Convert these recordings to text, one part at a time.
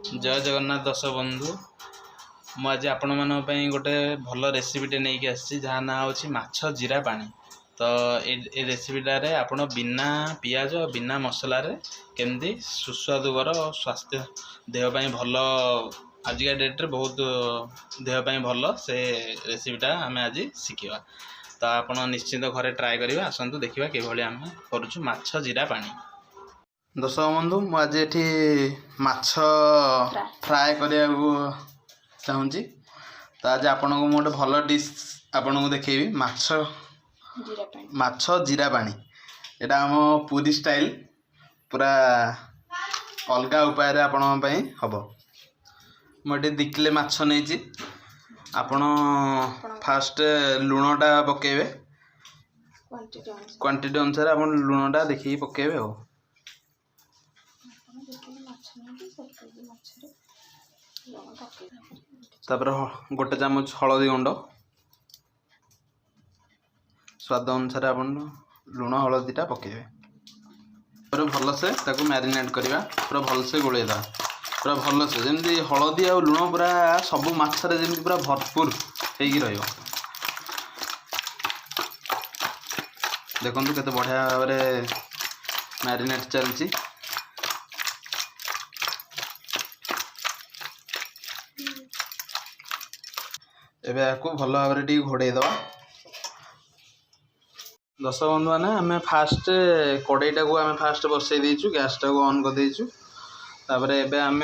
जय जगन्नाथ दर्शक बंधु मुझे आपण मान गोटे भल रेसिपीटे नहीं आसी जहाँ ना हो माछ जीरा पानी। तो ये रेसिपीटार आप बिना पियाज बिना मसलार केमती सुस्वादुकर स्वास्थ्य देहपाई भल आजिका डेट्रे बहुत देहपाई भल से रेसिपीटा आम आज शिखा। तो आप निश्चिंत घरे ट्राए करेंगे आसतु देखा कि आम करुँ माछ जीरा पानी। दर्शक बंधु मुझे ये माछ फ्राए करने चाहूँगी। तो आज आपन को गोटे भल डिश आपन को देखेबी माछ जीरा पानी। एटा आम पुरी स्टाइल पूरा अलग उपाय आपण हम। मुझे 2 किलो माछ नहीं आपण फास्ट लुणटा पकेबे क्वांटिटी अनुसार आप लुणटा देखिए पकेबे हो। तापर गोटे चामच हलदी गुंड स्वाद अनुसार आप लुण हलदीटा पकेबे। भल से मैरिनेट करवा पूरा भल से गोलेदा पूरा भल से जमी हलदी आ लुण पूरा सबू मछरे जमी पूरा भरपूर हो देखो केते बढ़िया भाव मैरिनेट चलती। एबे आपको भल भाव घोड़े दवा। दर्शक बंधु मैंने आम फास्ट कड़ईटा को आम फास्ट बसई देचु गैसटा को ऑन कर देचु। तापर एबे आम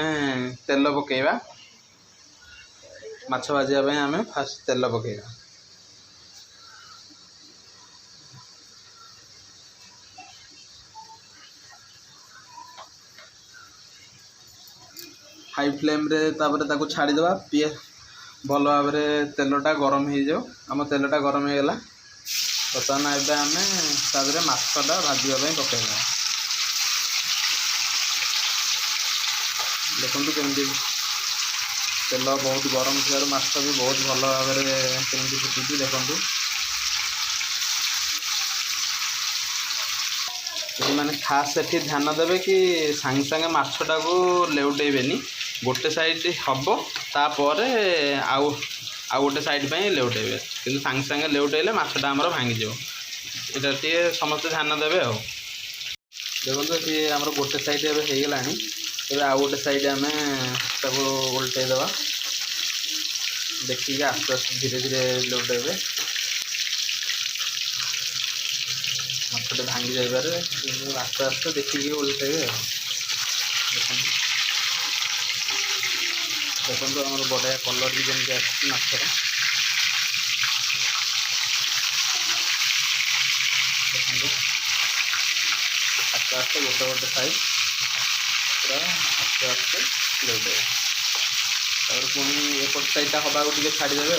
तेल पकेबा माछ भाजिया आम फास्ट तेल पकेबा। हाई फ्लेम रे तापर ताको छाड़ी दवा पिए भल भाव तेलटा गरम हो जाओ। आम तेलटा गरम हो गला बर्तमान एबे आम तादरे माछटा भाजवाई पकेबा। देखो केमती तेल बहुत गरम थी माछ भी बहुत भल भाव केमती फुटुची देखु। मैंने खास से ध्यान देवे कि सांगे सांगे माछटा को लेउटेबेनी गोटे साइड हम तापर आउ गोटे साइड पे लेउटेबे कि सांगे सांगे लेउटेले माछटा आमर भांगी इटा टे समस्त ध्यान देवे। आ देखो ये आमर गोटे साइड एवं होगला ए आउ गोटे साइड आम उल्टे देवा देखिए आस्ते आस्ते धीरे धीरे लेउटेबे माछटे भांगी जाइए आस्ते आस्ते देखिए उल्टेबे। देखो आम बढ़िया कलर भी जमी आछर देखो आस्ते आस्ते गोटे गोटे साइड पूरा आस्ते आस्ते लेउटे तापर पुणी एपट साइडटा हवा टे छाड़देवे।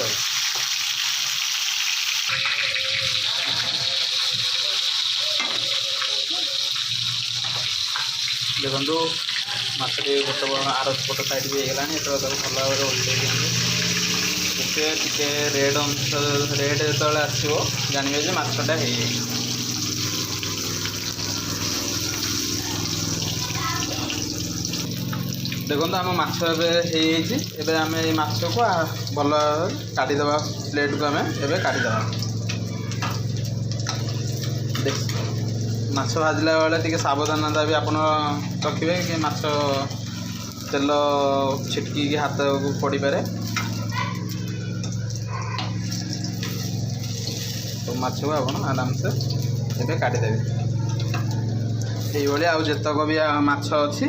देखो माछटे गोटे आर पट साइड भी होगा भल भाव उल्टे टे रेड रेड जो आसो जानवे जो माछटा हो। देखो आम माछ एबे आम ये माछ को भल काढ़ीदे प्लेट को आम एबे काढ़ीदे माछ भाजला बेले टी सावधानता भी आपड़ रखिए कि माछ तेल छिटकी हाथ को पड़ पारे। तो माछ को आप आराम से एबे काढ़ीदेवे ये आतक भी माछ अच्छी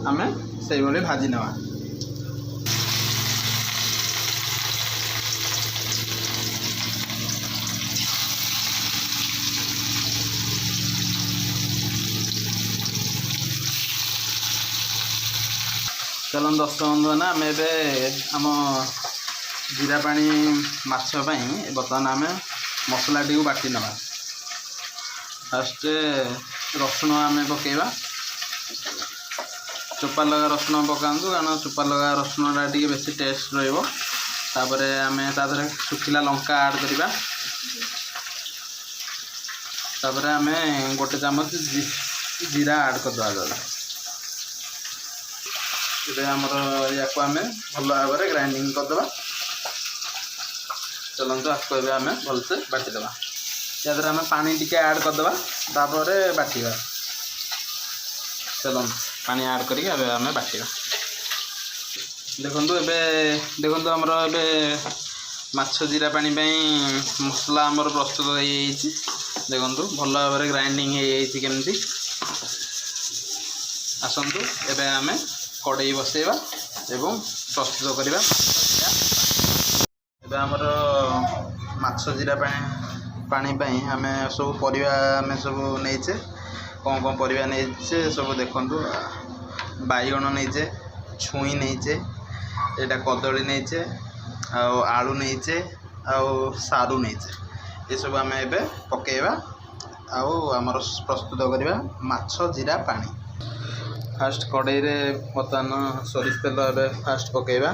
आम से भाजी नवा। चलो दर्शक बंधु ना आम एम जीरा पानी माछपाई बर्तमान आम मसला टी बाटी नवा। फास्ट रसुण आम पकेबा चोपा लगा रसुण पकातु कारण चोपा लगा रसुणटा टी बेसी टेस्ट रपर आम तादे सुखिला लंका ऐड करवा। तापर आम गोटे चामच जीरा ऐड करदे ଏବେ ଆମର ୟାକୁ ଆମେ ଭଲ ଭାବରେ ଗ୍ରାଇंडिंग କରିଦେବା। चलନ୍ତୁ ଆକୁ ଏବେ ଆମେ ଭଲସେ ବାଟିଦେବା। याद्वारा आम पानी टिके ऐड करदे तापर बाटिया। चलते पानी ऐड करके आम बाटिया। देखु देखु आमर ए माछ जीरा पानी मसला आमर प्रस्तुत हो देखु भल भाव ग्राइंडिंग होमती। आसतु एबे आम कड़ई बसैबा एवं प्रस्तुत करवा। एबे आमर माछ जीरा पानी आम सब परिवा आम सब नहींचे कौन कौन परिवा नहींचे सब देखु बैगण नहींचे छुई नहींचे एटा कदली नहींचे आलू नहींचे सारू नहींचे ये सब आम एबे पकेवा आमर प्रस्तुत करवा माछ जीरा पानी। फास्ट कड़ई रे बर्तमान सोरिष तेल एबे फास्ट पकेवा।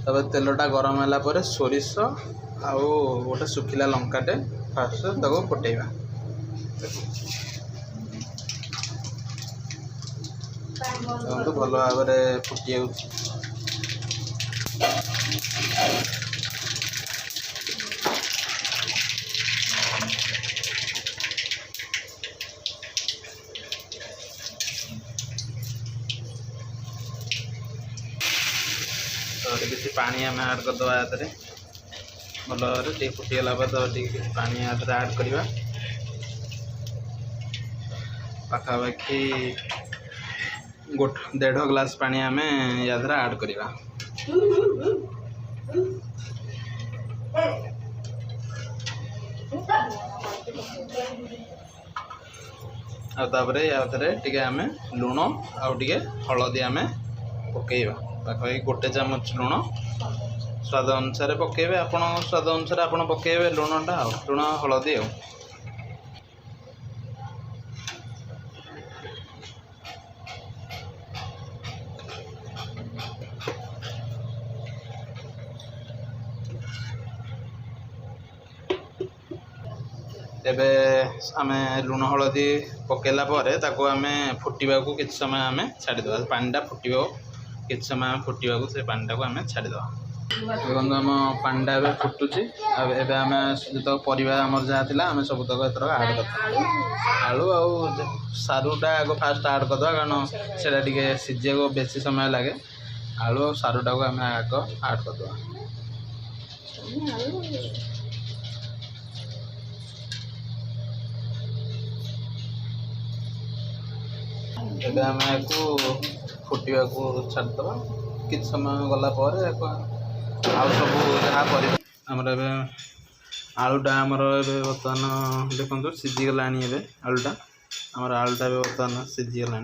तब तेलटा गरम होला परे सोरिष आउ गोटे सुखिला लंकाटे फास्ट तक फुटेवा। तो भल भाव फुटी किसी पानी आम ऐड करदे भल भाव फुटीगला तो पानी ऐड करवा। पाखापाखि 1.5 ग्लास पानी आम याद्वारा ऐड करवा। टे आम लुण आगे हलदी आम पकेवा। पाखापाखि 1 चामच लुण स्वाद अनुसार पकेबे। आपण स्वाद अनुसार आपण पकेबे लुणटा लुण हलदी एबे आमे लुण हलदी पकेला परे ताको आमे फुटीबा को किछ समय आमे छाड़ी देबा। पानीटा फुटीबो किछ समय फुटीबा को से पानीटा को आमे छाड़ी देबा। देखो आम पानीटा एबे फुटुची। एबे आमे जो परिवा आमर जहाँ थिला आमे सब तक एथर ऐड करदे। आलू आ सारूटा आगो फास्ट ऐड करदे कारण सेटा टिके सिझे को बेसी समय लागे। आलू और सारूटा को आमे आगो ऐड करदे। एबे आम फुटा को छाड़द कि समय गला सब जहाँ पर आलूटा आमर बर्तमान देखो सीझीगला आलूटा आमर आलूटा बर्तमान सीझीगला।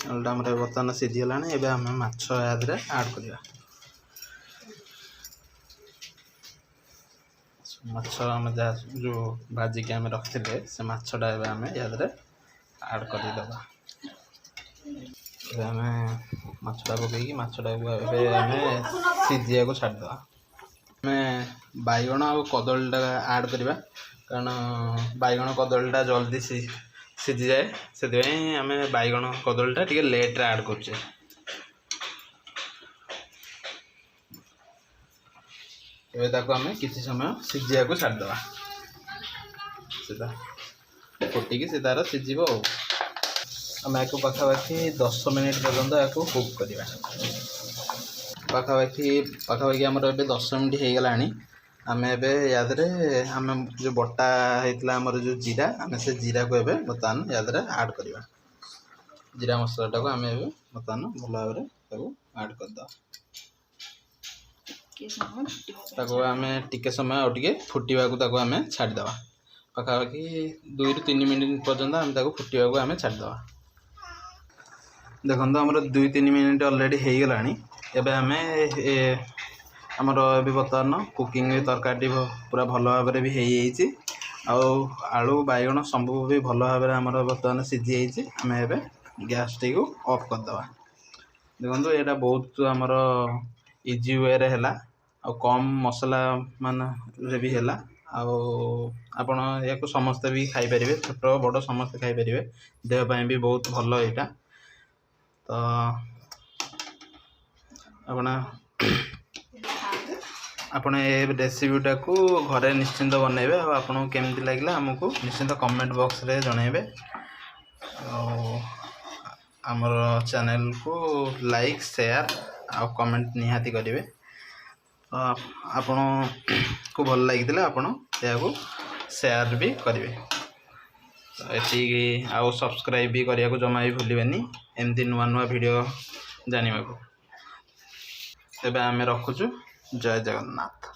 आलूटा आमर बर्तमान सीझीगला। एबे आम माछ याद ऐड करवा। माछ आम जहाँ जो भाजिक आम रखते से माछटा आम याद ऐड करदे। आम माछटा पकईकि माछटा आम सीझा को छाड़द। आम बैगण और कदलीटा ऐड करवा कारण बैगण कदलीटा जल्दी सीझी जाए से आम बैगण कदलीटा टे लेट्रे ऐड करुचे। आम किसी समय सीझा को छाड़द सीधा फुटिकी सी तार सीझ। आम या पाखापाखि 10 मिनिट पर्यंत या कुक करवा। पाखापाखि आमर ए 10 मिनिट हो गला। आम याद आम जो बटा होता आमर जो जीरा आम से जीरा को एबे बर्तमान याद ऐड करवा। जीरा मसलाटा को आम बर्तमान भल भाव ऐड करद। आम टिके समय और फुटा को आम छाड़द। पाखापाखि 2 ରୁ 3 मिनिट पर्यंत आम फुटा को आम छाड़द। देखो आमर 2-3 मिनिट अलरेडी हो गला। एबे आम आमर ए बर्तमान कुकिंग तरकारी पूरा भल भाव भी आलू बैगण सब भी भल भाव आमर बर्तमान सीझी आम ए गैस टी को ऑफ करदे। देखो ये बहुत आमर इजी वे रे है कम मसला मान भी है आपण या समस्ते भी खाई पारे छोट बड़ समस्ते खाई पारे देहपाई भी बहुत भल यहाँ तो आपण ये रेसिपीटा को घरे निश्चिंत बनइबे आपको केमती लगे आमको निश्चिंत कमेंट बॉक्स रे जनइबे आमर चैनल को लाइक शेयर आ कमेंट निहाती करेंगे आपण को भल लगी आपण को शेयर भी करेंगे ये आउ सब्सक्राइब भी करने को जमा भी भूलें एमती नुआ नुआ वीडियो जानने को तेबे आमे रखुचु जय जगन्नाथ।